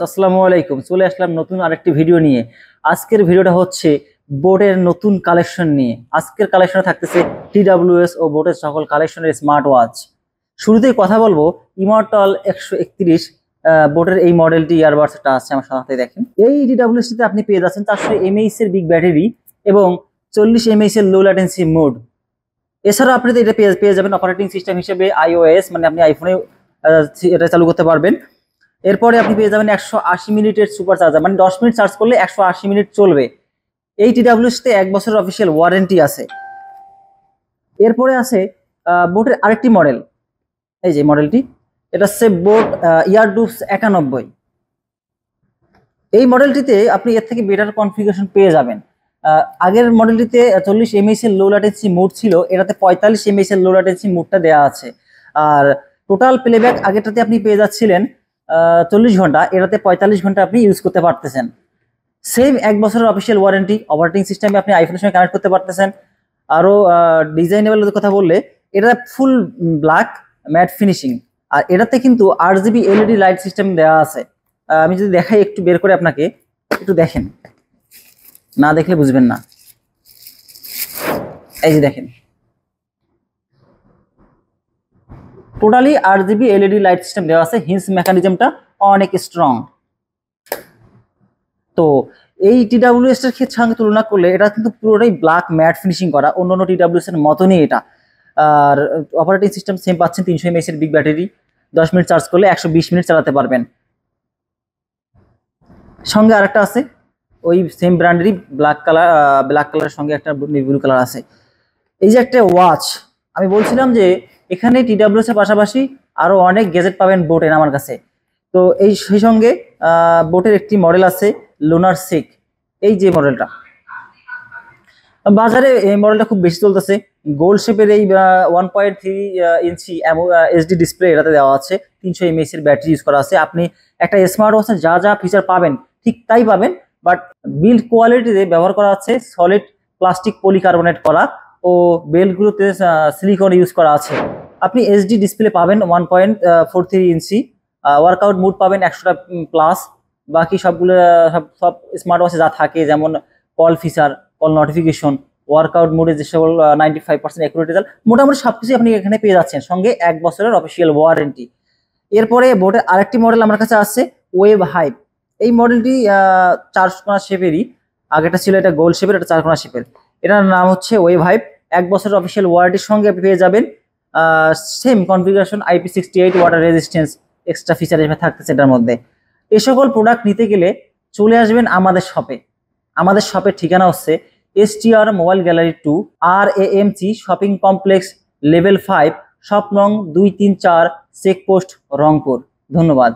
আসসালামু আলাইকুম। চলে আসলাম নতুন আরেকটি ভিডিও নিয়ে। আজকের ভিডিওটা হচ্ছে বোটের নতুন কালেকশন নিয়ে। আজকের কালেকশনে থাকতেছে TWS ও বোটের সকল কালেকশনের স্মার্ট ওয়াচ। শুরুতেই কথা বলবো ইমর্টাল 131 বোটের এই মডেলটি ইয়ারবাডসটা আছে আমার সাথে দেখেন। এই TWS টিতে আপনি পেয়ে যাচ্ছেন 400 mAh এর বিগ ব্যাটারি এবং 40 mAh এর লো ল্যাটেন্সি মোড। এছাড়া আপনি এটা পেয়ে যাবেন অপারেটিং সিস্টেম হিসেবে iOS, মানে আপনি আইফোনে এটা চালু করতে পারবেন। এরপরে আপনি পেয়ে যাবেন 180 মিনিটের সুপার চার্জার, মানে 10 মিনিট চার্জ করলে 180 মিনিট চলবে। এই TWS তে 1 বছরের অফিসিয়াল ওয়ারেন্টি আছে। এরপরে আছে বোটের আরেকটি মডেল, এই যে মডেলটি, এটা হচ্ছে বোট ইয়ারডুপস 91। এই মডেলটিতে আপনি এর থেকে বেটার কনফিগারেশন পেয়ে যাবেন। আগের মডেলটিতে 40 mAh এর লো ল্যাটেন্সি মোড ছিল, এটাতে 45 mAh এর লো ল্যাটেন্সি মোডটা দেওয়া আছে। আর টোটাল প্লেব্যাক আগেরটাতে আপনি পেয়ে যাচ্ছিলেন 40 ঘন্টা, এটাতে 45 ঘন্টা আপনি ইউজ করতে পারতেছেন। সেম 1 বছরের অফিসিয়াল ওয়ারেন্টি। অপারেটিং সিস্টেমে আপনি আইফোনের সঙ্গে কানেক্ট করতে পারতেছেন। আরও ডিজাইনেবলের কথা বললে এটা ফুল ব্ল্যাক ম্যাট ফিনিশিং, আর এটাতে কিন্তু RGB LED লাইট সিস্টেম দেওয়া আছে। আমি যদি দেখাই একটু বের করে আপনাকে, একটু দেখেন, না দেখলে বুঝবেন না। এই যে দেখেন, totally RGB LED light system দেওয়া আছে। হিন্স মেকানিজমটা অনেক স্ট্রং। তো এই TWS এর সঙ্গে তুলনা করলে এটা কিন্তু পুরোটাই ব্ল্যাক ম্যাট ফিনিশিং করা, অন্যান্য TWS এর মতনই এটা। আর অপারেটিং সিস্টেম সেম পাচ্ছেন, 300 mAh এর বিগ ব্যাটারি, 10 মিনিট চার্জ করলে 120 মিনিট চালাতে পারবেন। সঙ্গে আরেকটা আছে ওই সেম ব্র্যান্ডেরই ব্ল্যাক কালারের সঙ্গে একটা ব্লু কালার আছে। এই যে একটা ওয়াচ, আমি বলছিলাম যে এখানে TWS এর পাশাপাশি আরো অনেক গ্যাজেট পাবেন বোটের আমার কাছে। তো সেই সঙ্গে বোটের একটি মডেল আছে লুনার 6। এই যে মডেলটা বাজারে, এই মডেলটা খুব বেশি চলতেছে। গোল শেপের এই 1.3 ইঞ্চি HD ডিসপ্লে এটাতে দেওয়া আছে। 300 mAh এর ব্যাটারি ইউজ করা আছে। আপনি একটা স্মার্ট ওয়াচে যা যা ফিচার পাবেন ঠিক তাই পাবেন, বাট বিল্ড কোয়ালিটিতে ব্যবহার করা আছে সলিড প্লাস্টিক পলিকার্বনেট করা, ও বেলগুলোতে সিলিকন ইউজ করা আছে। আপনি HD ডিসপ্লে পাবেন 1.43 ইঞ্চি, ওয়ার্কআউট মুড পাবেন 100টা প্লাস। বাকি সবগুলো সব স্মার্ট ওয়াচে যা থাকে, যেমন call feature, call notification, workout মোডে যে সকল 95% অ্যাকুরেট রেজাল্ট, মোটামুটি সবকিছু আপনি এখানে পেয়ে যাচ্ছেন, সঙ্গে 1 বছরের অফিসিয়াল ওয়ারেন্টি। এরপরে বোটের আরেকটি মডেল আমার কাছে আছে ওয়েভ হাইপ। এই মডেলটি 4 কোণা শেপেরই, আগেটা ছিল এটা গোল শেপের, এটা 4 কোণা শেপের। এটার নাম হচ্ছে ওয়েভ হাইপ। 1 বছরের অফিসিয়াল ওয়ারেন্টির সঙ্গে আপনি পেয়ে যাবেন same configuration, IP68 water resistance extra feature থাকতেছে এটার মধ্যে। এই সকল প্রোডাক্ট নিতে গেলে চলে আসবেন আমাদের শপে। আমাদের শপের ঠিকানা হচ্ছে STR mobile gallery 2, RAMC shopping complex, level 5, shop নং 234, চেকপোস্ট, রংপুর। ধন্যবাদ।